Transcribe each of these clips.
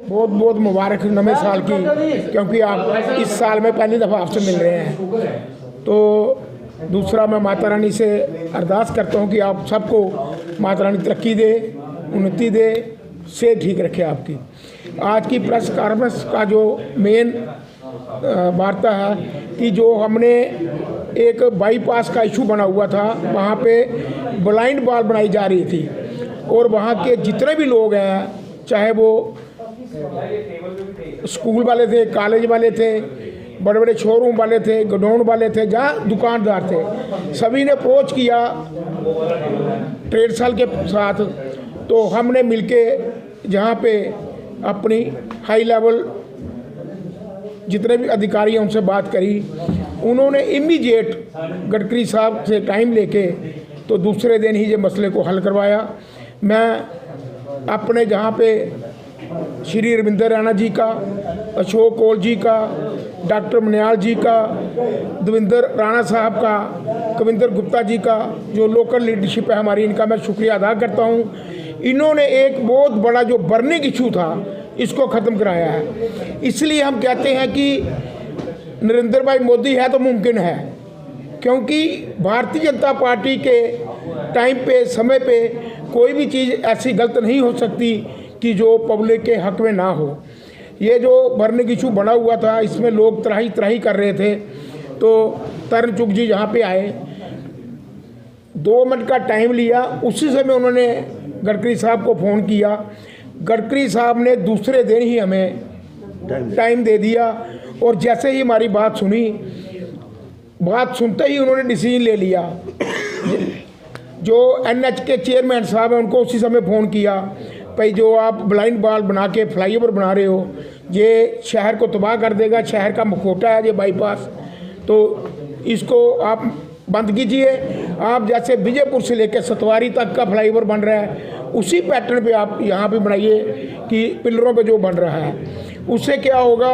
बहुत बहुत मुबारक नवे साल की, क्योंकि आप इस साल में पहली दफ़ा आपसे मिल रहे हैं। तो दूसरा, मैं माता रानी से अरदास करता हूँ कि आप सबको माता रानी तरक्की दे, उन्नति दे, सेहत ठीक रखे आपकी। आज की प्रेस कॉन्फ्रेंस का जो मेन वार्ता है कि जो हमने एक बाईपास का इशू बना हुआ था, वहाँ पे ब्लाइंड वॉल बनाई जा रही थी और वहाँ के जितने भी लोग हैं, चाहे वो स्कूल वाले थे, कॉलेज वाले थे, बड़े बड़े शोरूम वाले थे, गोडाउन वाले थे, जहाँ दुकानदार थे, सभी ने अप्रोच किया ट्रेड सेल के साथ। तो हमने मिलके जहाँ पे अपनी हाई लेवल जितने भी अधिकारी हैं उनसे बात करी, उन्होंने इमीडिएट गडकरी साहब से टाइम लेके तो दूसरे दिन ही ये मसले को हल करवाया। मैं अपने जहाँ पे श्री रविंदर राणा जी का, अशोक कौल जी का, डॉक्टर मनियाल जी का, देवेंद्र राणा साहब का, कविंदर गुप्ता जी का, जो लोकल लीडरशिप है हमारी, इनका मैं शुक्रिया अदा करता हूँ। इन्होंने एक बहुत बड़ा जो बर्निंग इशू था इसको ख़त्म कराया है। इसलिए हम कहते हैं कि नरेंद्र भाई मोदी है तो मुमकिन है, क्योंकि भारतीय जनता पार्टी के टाइम पे, समय पे कोई भी चीज़ ऐसी गलत नहीं हो सकती कि जो पब्लिक के हक में ना हो। ये जो बर्निंग इशू बना हुआ था, इसमें लोग त्राही त्राही कर रहे थे। तो तरण चुग जी यहाँ पे आए, 2 मिनट का टाइम लिया, उसी समय उन्होंने गडकरी साहब को फ़ोन किया। गडकरी साहब ने दूसरे दिन ही हमें टाइम दे दिया और जैसे ही हमारी बात सुनी, बात सुनते ही उन्होंने डिसीजन ले लिया। जो NH के चेयरमैन साहब हैं उनको उसी समय फ़ोन किया, भाई जो आप ब्लाइंड वॉल बना के फ्लाईओवर बना रहे हो, ये शहर को तबाह कर देगा, शहर का मुखौटा है ये बाईपास, तो इसको आप बंद कीजिए। आप जैसे विजयपुर से लेकर सतवारी तक का फ्लाईओवर बन रहा है, उसी पैटर्न पे आप यहाँ पे बनाइए कि पिलरों पे जो बन रहा है। उससे क्या होगा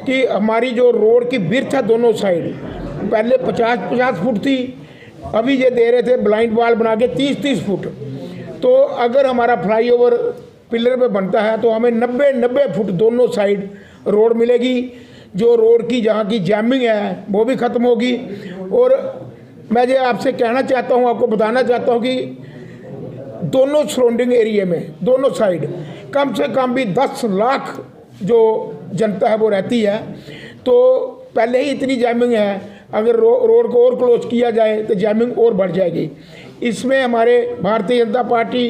कि हमारी जो रोड की विड्थ है दोनों साइड, पहले 50-50 फुट थी, अभी ये दे रहे थे ब्लाइंड वॉल बना के 30-30 फुट। तो अगर हमारा फ्लाईओवर पिलर पे बनता है तो हमें 90-90 फुट दोनों साइड रोड मिलेगी। जो रोड की जहाँ की जैमिंग है वो भी ख़त्म होगी। और मैं ये आपसे कहना चाहता हूँ, आपको बताना चाहता हूँ कि दोनों सराउंडिंग एरिया में, दोनों साइड कम से कम भी 10 लाख जो जनता है वो रहती है। तो पहले ही इतनी जैमिंग है, अगर रोड को और क्लोज किया जाए तो जैमिंग और बढ़ जाएगी। इसमें हमारे भारतीय जनता पार्टी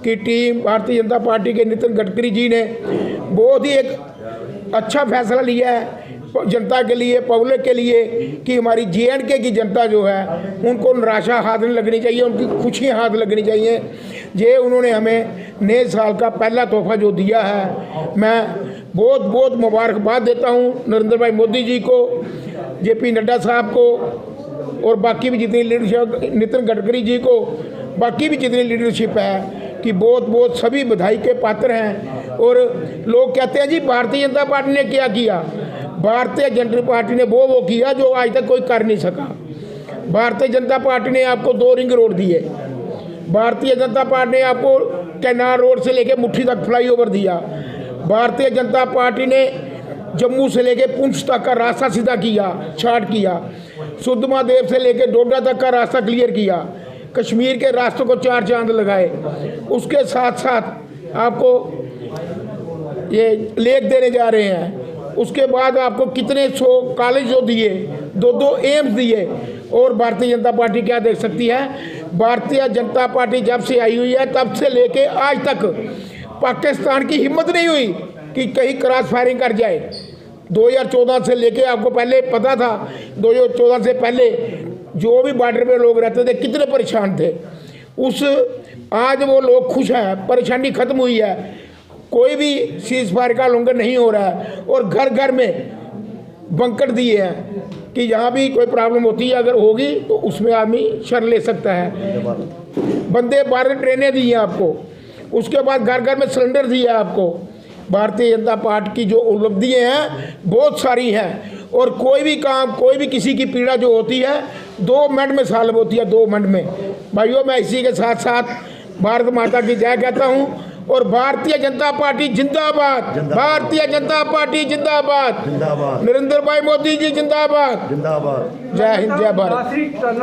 की टीम, भारतीय जनता पार्टी के नितिन गडकरी जी ने बहुत ही एक अच्छा फैसला लिया है जनता के लिए, पब्लिक के लिए, कि हमारी J&K की जनता जो है उनको निराशा हाथ नहीं लगनी चाहिए, उनकी खुशियाँ हाथ लगनी चाहिए। ये उन्होंने हमें नए साल का पहला तोहफा जो दिया है, मैं बहुत बहुत मुबारकबाद देता हूँ नरेंद्र भाई मोदी जी को, JP नड्डा साहब को और बाकी भी जितनी लीडरशिप, नितिन गडकरी जी को, बाकी भी जितनी लीडरशिप है, कि बहुत बहुत सभी बधाई के पात्र हैं। और लोग कहते हैं जी भारतीय जनता पार्टी ने क्या किया। भारतीय जनता पार्टी ने वो किया जो आज तक कोई कर नहीं सका। भारतीय जनता पार्टी ने आपको 2 रिंग रोड दिए, भारतीय जनता पार्टी ने आपको कैनाल रोड से लेकर मुट्ठी तक फ्लाईओवर दिया, भारतीय जनता पार्टी ने जम्मू से लेकर पुंछ तक का रास्ता सीधा किया, शार्ट किया, सुद्धमहादेव से लेकर डोडा तक का रास्ता क्लियर किया, कश्मीर के रास्तों को 4 चांद लगाए। उसके साथ साथ आपको ये लेक देने जा रहे हैं। उसके बाद आपको कितने 100 कॉलेज जो दिए, 2 एम्स दिए। और भारतीय जनता पार्टी क्या देख सकती है, भारतीय जनता पार्टी जब से आई हुई है तब से लेके आज तक पाकिस्तान की हिम्मत नहीं हुई कि कहीं क्रॉस फायरिंग कर जाए। 2014 से लेके आपको पहले पता था, 2014 से पहले जो भी बॉर्डर पे लोग रहते थे कितने परेशान थे। आज वो लोग खुश हैं, परेशानी ख़त्म हुई है, कोई भी सीज फायर का उल्लंघन नहीं हो रहा है। और घर घर में बंकर दिए हैं कि जहाँ भी कोई प्रॉब्लम होती है, अगर होगी तो उसमें आदमी शरण ले सकता है। वंदे भारत ट्रेनें दी हैं आपको, उसके बाद घर घर में सिलेंडर दिया है आपको। भारतीय जनता पार्टी की जो उपलब्धियाँ हैं बहुत सारी हैं। और कोई भी काम, कोई भी किसी की पीड़ा जो होती है 2 मिनट में सॉल्व होती है, 2 मिनट में। भाइयों, मैं इसी के साथ साथ भारत माता की जय कहता हूँ और भारतीय जनता पार्टी जिंदाबाद, भारतीय जनता पार्टी जिंदाबाद, जिंदाबाद, नरेंद्र भाई मोदी जी जिंदाबाद। जिंदाबाद। जय हिंद, जय भारत।